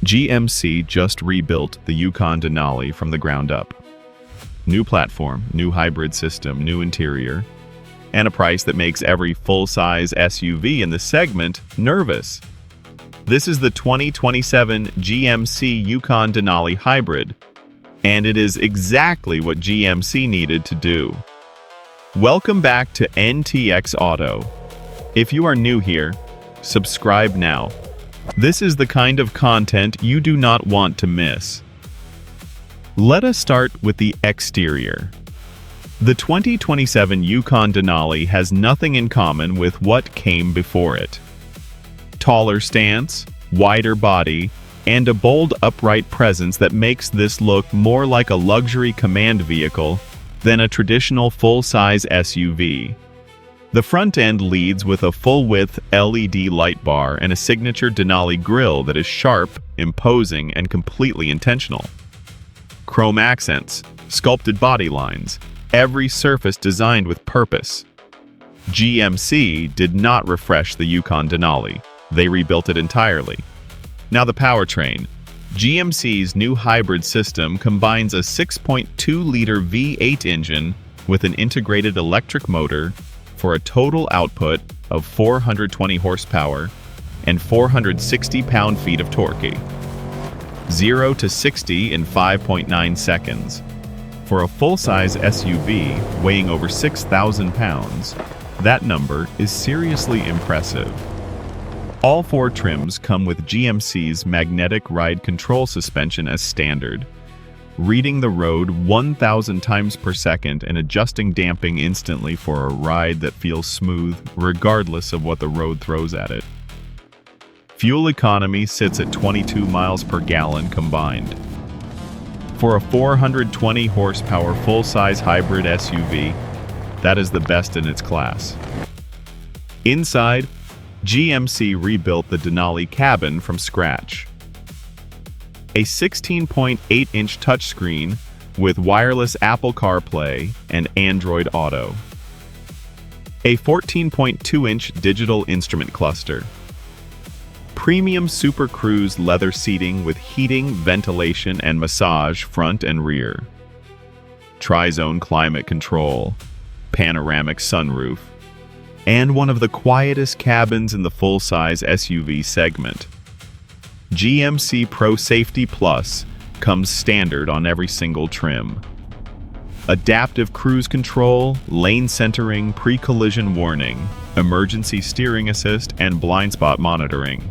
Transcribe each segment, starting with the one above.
GMC just rebuilt the Yukon Denali from the ground up. New platform, new hybrid system, new interior, and a price that makes every full-size SUV in the segment nervous. This is the 2027 GMC Yukon Denali Hybrid, and it is exactly what GMC needed to do. Welcome back to NTX Auto. If you are new here, subscribe now. This is the kind of content you do not want to miss. Let us start with the exterior. The 2027 Yukon Denali has nothing in common with what came before it. Taller stance, wider body, and a bold upright presence that makes this look more like a luxury command vehicle than a traditional full-size SUV. The front end leads with a full-width LED light bar and a signature Denali grille that is sharp, imposing, and completely intentional. Chrome accents, sculpted body lines, every surface designed with purpose. GMC did not refresh the Yukon Denali. They rebuilt it entirely. Now the powertrain. GMC's new hybrid system combines a 6.2-liter V8 engine with an integrated electric motor for a total output of 420 horsepower and 460 pound-feet of torque. 0 to 60 in 5.9 seconds. For a full-size SUV weighing over 6,000 pounds, that number is seriously impressive. All four trims come with GMC's magnetic ride control suspension as standard, reading the road 1,000 times per second and adjusting damping instantly for a ride that feels smooth regardless of what the road throws at it. Fuel economy sits at 22 miles per gallon combined. For a 420 horsepower full-size hybrid SUV, that is the best in its class. Inside, GMC rebuilt the Denali cabin from scratch. A 16.8-inch touchscreen with wireless Apple CarPlay and Android Auto. A 14.2-inch digital instrument cluster. Premium Super Cruise leather seating with heating, ventilation, and massage front and rear. Tri-zone climate control. Panoramic sunroof. And one of the quietest cabins in the full-size SUV segment. GMC Pro Safety Plus comes standard on every single trim. Adaptive cruise control, lane centering, pre-collision warning, emergency steering assist, and blind spot monitoring.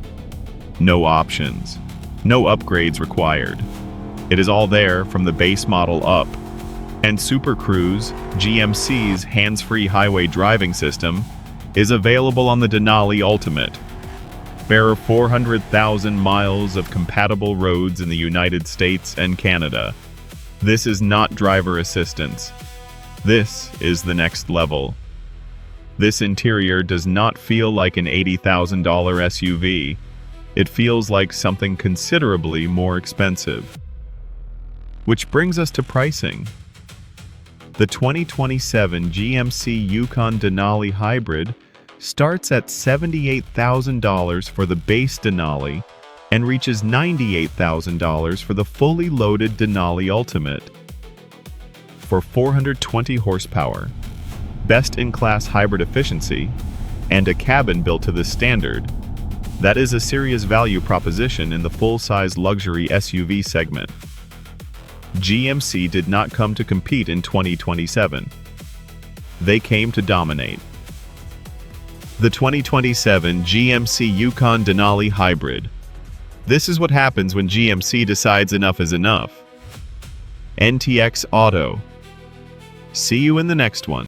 No options. No upgrades required. It is all there from the base model up. And Super Cruise, GMC's hands-free highway driving system, is available on the Denali Ultimate. There are 400,000 miles of compatible roads in the United States and Canada. This is not driver assistance. This is the next level. This interior does not feel like an $80,000 SUV. It feels like something considerably more expensive. Which brings us to pricing. The 2027 GMC Yukon Denali Hybrid starts at $78,000 for the base Denali and reaches $98,000 for the fully loaded Denali Ultimate. For 420 horsepower, best-in-class hybrid efficiency, and a cabin built to the standard, that is a serious value proposition in the full-size luxury SUV segment. GMC did not come to compete in 2027. They came to dominate. The 2027 GMC Yukon Denali Hybrid. This is what happens when GMC decides enough is enough. NTX Auto. See you in the next one.